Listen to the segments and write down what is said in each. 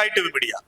కాయి TV media.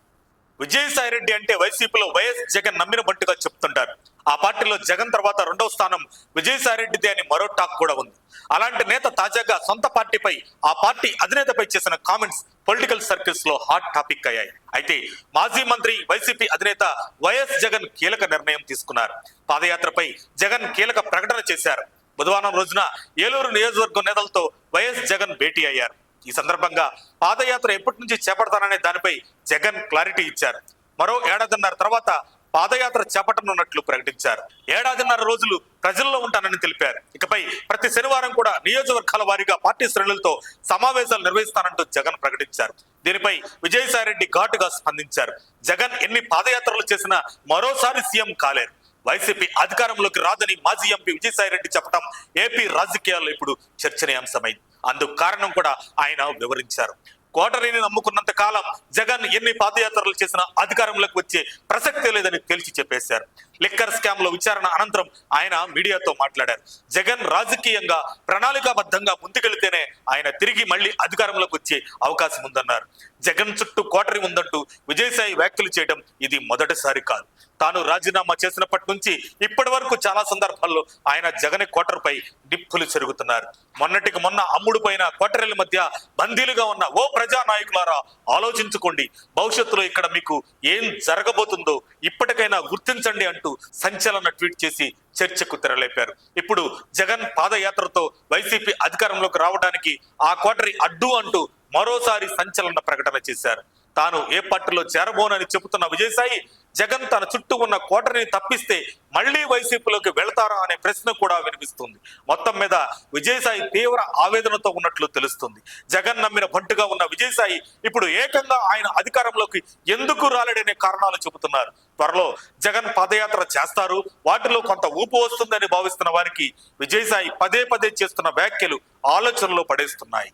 Vijayasai Reddy అంటే వైసీపీలో వైఎస్ జగన్ నమ్మిన బంటుగా చెప్తుంటారు. ఆ పార్టీలో జగన్ తర్వాత రెండవ స్థానం విజయసాయిరెడ్డిదే అని మరో టాక్ కూడా ఉంది. అలాంటి నేత తాజాగా సొంత పార్టీపై, ఆ పార్టీ అధినేతపై చేసిన కామెంట్స్ పొలిటికల్ సర్కిల్స్ లో హాట్ టాపిక్ అయ్యాయి. అయితే మాజీ మంత్రి వైసీపీ అధినేత వైఎస్ జగన్ కీలక నిర్ణయం తీసుకున్నారు. పాదయాత్రపై జగన్ కీలక ప్రకటన చేశారు. బుధవారం రోజున ఏలూరు నియోజకవర్గం నేతలతో వైఎస్ జగన్ భేటీ అయ్యారు. ఈ సందర్భంగా పాదయాత్ర ఎప్పటి నుంచి చేపడతాననే దానిపై జగన్ క్లారిటీ ఇచ్చారు. మరో ఏడాదిన్నర తర్వాత పాదయాత్ర చేపట్టనున్నట్లు ప్రకటించారు. ఏడాదిన్నర రోజులు ప్రజల్లో ఉంటానని తెలిపారు. ఇకపై ప్రతి శనివారం కూడా నియోజకవర్గాల వారీగా పార్టీ శ్రేణులతో సమావేశాలు నిర్వహిస్తానంటూ జగన్ ప్రకటించారు. దీనిపై విజయసాయిరెడ్డి ఘాటుగా స్పందించారు. జగన్ ఎన్ని పాదయాత్రలు చేసినా మరోసారి సీఎం కాలేరు. వైసీపీ అధికారంలోకి రాదని మాజీ ఎంపీ విజయసాయిరెడ్డి చెప్పడం ఏపీ రాజకీయాల్లో ఇప్పుడు చర్చనీయాంశమైంది. అందుకు కారణం కూడా ఆయన వివరించారు. కోటరీని నమ్ముకున్నంత కాలం జగన్ ఎన్ని పాదయాత్రలు చేసినా అధికారంలోకి వచ్చే ప్రసక్తే లేదని తేల్చి చెప్పేశారు. లిక్కర్ స్కామ్ లో విచారణ అనంతరం ఆయన మీడియాతో మాట్లాడారు. జగన్ రాజకీయంగా ప్రణాళికాబద్ధంగా ముందుకెళ్తేనే ఆయన తిరిగి మళ్లీ అధికారంలోకి వచ్చే అవకాశం ఉందన్నారు. జగన్ చుట్టూ కోటరీ ఉందంటూ విజయసాయి వ్యాఖ్యలు చేయడం ఇది మొదటిసారి కాదు. తాను రాజీనామా చేసినప్పటి నుంచి ఇప్పటి వరకు చాలా సందర్భాల్లో ఆయన జగన్ కోటరుపై నిప్పులు చెరుగుతున్నారు. మొన్నటికి మొన్న అమ్ముడుపోయిన కోటరీల మధ్య బందీలుగా ఉన్న ఓ ప్రజా నాయకులారా, ఆలోచించుకోండి. భవిష్యత్తులో ఇక్కడ మీకు ఏం జరగబోతుందో ఇప్పటికైనా గుర్తించండి అంటూ సంచలన ట్వీట్ చేసి చర్చకు తెరలేపారు. ఇప్పుడు జగన్ పాదయాత్రతో వైసీపీ అధికారంలోకి రావడానికి ఆ కోటరీ అడ్డు అంటూ మరోసారి సంచలన ప్రకటన చేశారు. తాను ఏ పార్టీలో చేరబోనని చెబుతున్న విజయసాయి జగన్ తన చుట్టూ ఉన్న కోటరీని తప్పిస్తే మళ్లీ వైసీపీలోకి వెళతారా అనే ప్రశ్న కూడా వినిపిస్తుంది. మొత్తం మీద విజయసాయి తీవ్ర ఆవేదనతో ఉన్నట్లు తెలుస్తుంది. జగన్ నమ్మిన బంటుగా ఉన్న విజయసాయి ఇప్పుడు ఏకంగా ఆయన అధికారంలోకి ఎందుకు రాలేడనే కారణాలు చెబుతున్నారు. త్వరలో జగన్ పాదయాత్ర చేస్తారు, వాటిలో కొంత ఊపు వస్తుందని భావిస్తున్న వారికి విజయసాయి పదే పదే చేస్తున్న వ్యాఖ్యలు ఆలోచనలో పడేస్తున్నాయి.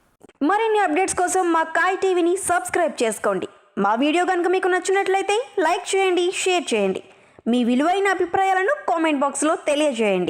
మరిన్ని అప్డేట్స్ కోసం మా కాయ్ టీవీని సబ్స్క్రైబ్ చేసుకోండి. మా వీడియో కనుక మీకు నచ్చినట్లయితే లైక్ చేయండి, షేర్ చేయండి. మీ విలువైన అభిప్రాయాలను కామెంట్ బాక్స్లో తెలియజేయండి.